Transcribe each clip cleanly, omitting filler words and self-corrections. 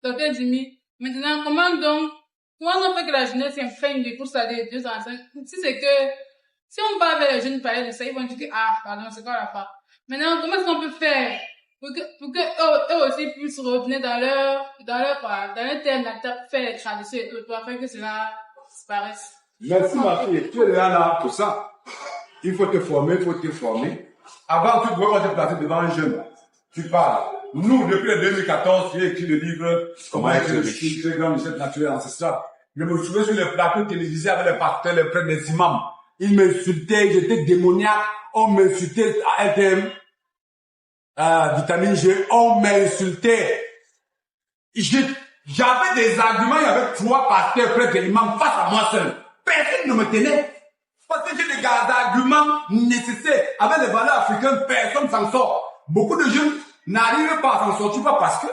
Docteur Jimmy, maintenant, comment on fait que la jeunesse s'imprègne du cours des 2 ans? Si on va vers les jeunes parler de ça, ils vont dire que, pardon, c'est quoi la part? Maintenant, comment est-ce qu'on peut faire pour que eux aussi puissent revenir dans leur thème, faire les traditions et tout, afin que cela disparaisse? Merci ma fille, tu es là pour ça. Il faut te former, Avant, tu dois te placer devant un jeune. Tu parles. Nous, depuis le 2014, j'ai écrit le livre Comment être riche, très grande richesse naturelle ancestrale. Je me souviens sur le plateau télévisé avec les pasteurs, les prêtres, les imams. Ils m'insultaient, j'étais démoniaque. On m'insultait à LTM, vitamine G. On m'insultait. J'avais des arguments, il y avait 3 pasteurs, prêtres et imams face à moi seul. Personne ne me tenait. Parce que j'ai des arguments nécessaires. Avec les valeurs africaines, personne s'en sort. Beaucoup de jeunes n'arrivent pas à s'en sortir, pas parce que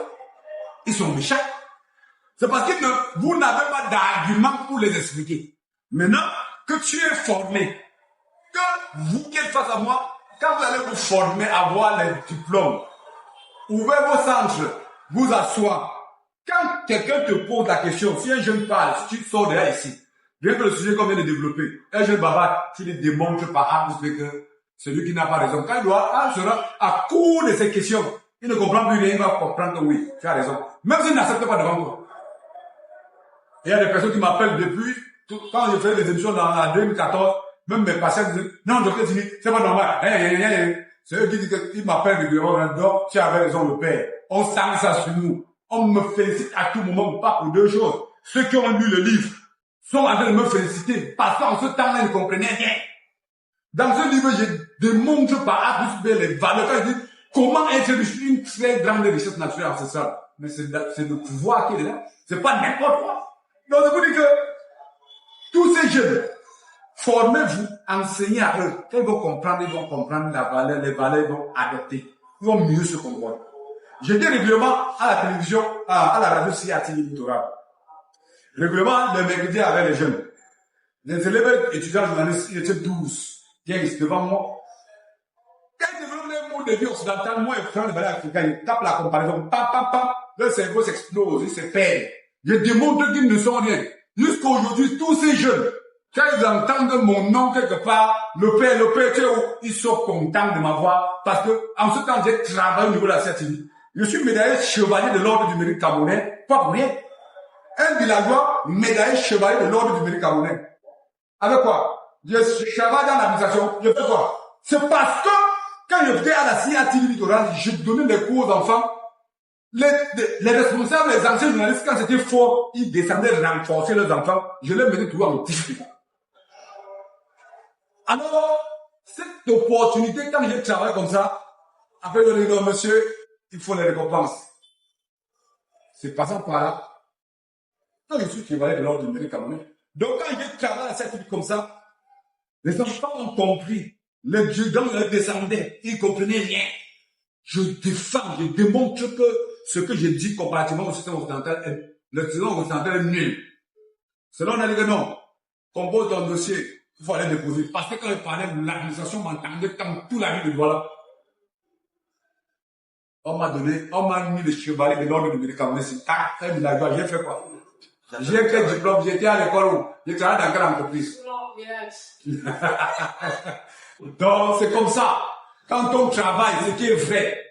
ils sont méchants. C'est parce que vous n'avez pas d'arguments pour les expliquer. Maintenant que tu es formé, que vous qui êtes face à moi, quand vous allez vous former, avoir les diplômes, ouvrez vos centres, vous asseoir. Quand quelqu'un te pose la question, si un jeune parle, si tu sors de là ici, bien que le sujet qu'on vient de développer, un jeune bavard, tu lui démontres par A plus B que celui qui n'a pas raison. Quand il sera à court de ces questions, il ne comprend plus rien, il va comprendre que oui, tu as raison. Même s'il n'accepte pas devant toi. Il y a des personnes qui m'appellent depuis, quand je fais des émissions dans 2014, même mes patients disent, non, docteur Jimmy, c'est pas normal. C'est eux qui disent qu'ils m'appellent régulièrement, donc tu avais raison, le père. On sent ça sur nous. On me félicite à tout moment, pas pour 2 choses. Ceux qui ont lu le livre sont en train de me féliciter, parce qu'en ce temps-là, ils ne comprenaient rien. Dans ce livre, je démontre par A plus B les valeurs. Quand je dis comment être une très grande richesse naturelle ancestrale. Mais c'est le pouvoir qui est là. C'est pas n'importe quoi. Donc, je vous dis que tous ces jeunes, formez-vous, enseignez à eux. Quand ils vont comprendre la valeur, les valeurs, ils vont adopter. Ils vont mieux se comprendre. Je dis régulièrement à la télévision, à la radio CATV Littoral. Régulièrement, le mercredi avec les jeunes. Les élèves étudiants journalistes, ils étaient 12. Qui est devant moi. Quand ils développent les mots de vie occidentale, moi, ils prennent les valeurs africaines, ils tapent la comparaison, leur cerveau s'explose, ils se perdent. Je démontre qu'ils ne sont rien. Jusqu'à aujourd'hui, tous ces jeunes, quand ils entendent mon nom quelque part, le père, ils sont contents de m'avoir, parce que, en ce temps, j'ai travaillé au niveau de la CATV. Je suis médaillé chevalier de l'ordre du mérite camerounais, pas pour rien. Un villageois, médaillé chevalier de l'ordre du mérite camerounais. Avec quoi? Je travaille dans l'administration, je fais quoi? C'est parce que, quand je faisais à la CATV Littoral, je donnais des cours aux enfants. Les responsables, les anciens journalistes, quand c'était fort, ils descendaient renforcer leurs enfants. Je les menais toujours en difficulté. Alors, cette opportunité, quand je travaille comme ça, après le dire, monsieur, il faut les récompenses. C'est passant par là. Quand je suis chevalier de l'ordre du mérite camerounais. Donc, quand je travaille à cette vie comme ça, les enfants ont compris. Les géants les descendaient. Ils ne comprenaient rien. Je défends, je démontre que ce que je dis comparativement au système occidental, le système occidental est nul. Selon on a dit que non. Compose ton dossier. Il faut aller déposer. Parce que quand je parlais de l'administration, m'entendait comme tout la vie de voilà. On m'a mis le chevalier de l'ordre du mérite camerounais. J'ai fait quoi? J'ai quel diplôme? J'étais à l'école. J'ai travaillé dans quelle entreprise? Donc, c'est comme ça. Quand on travaille, ce qui est vrai,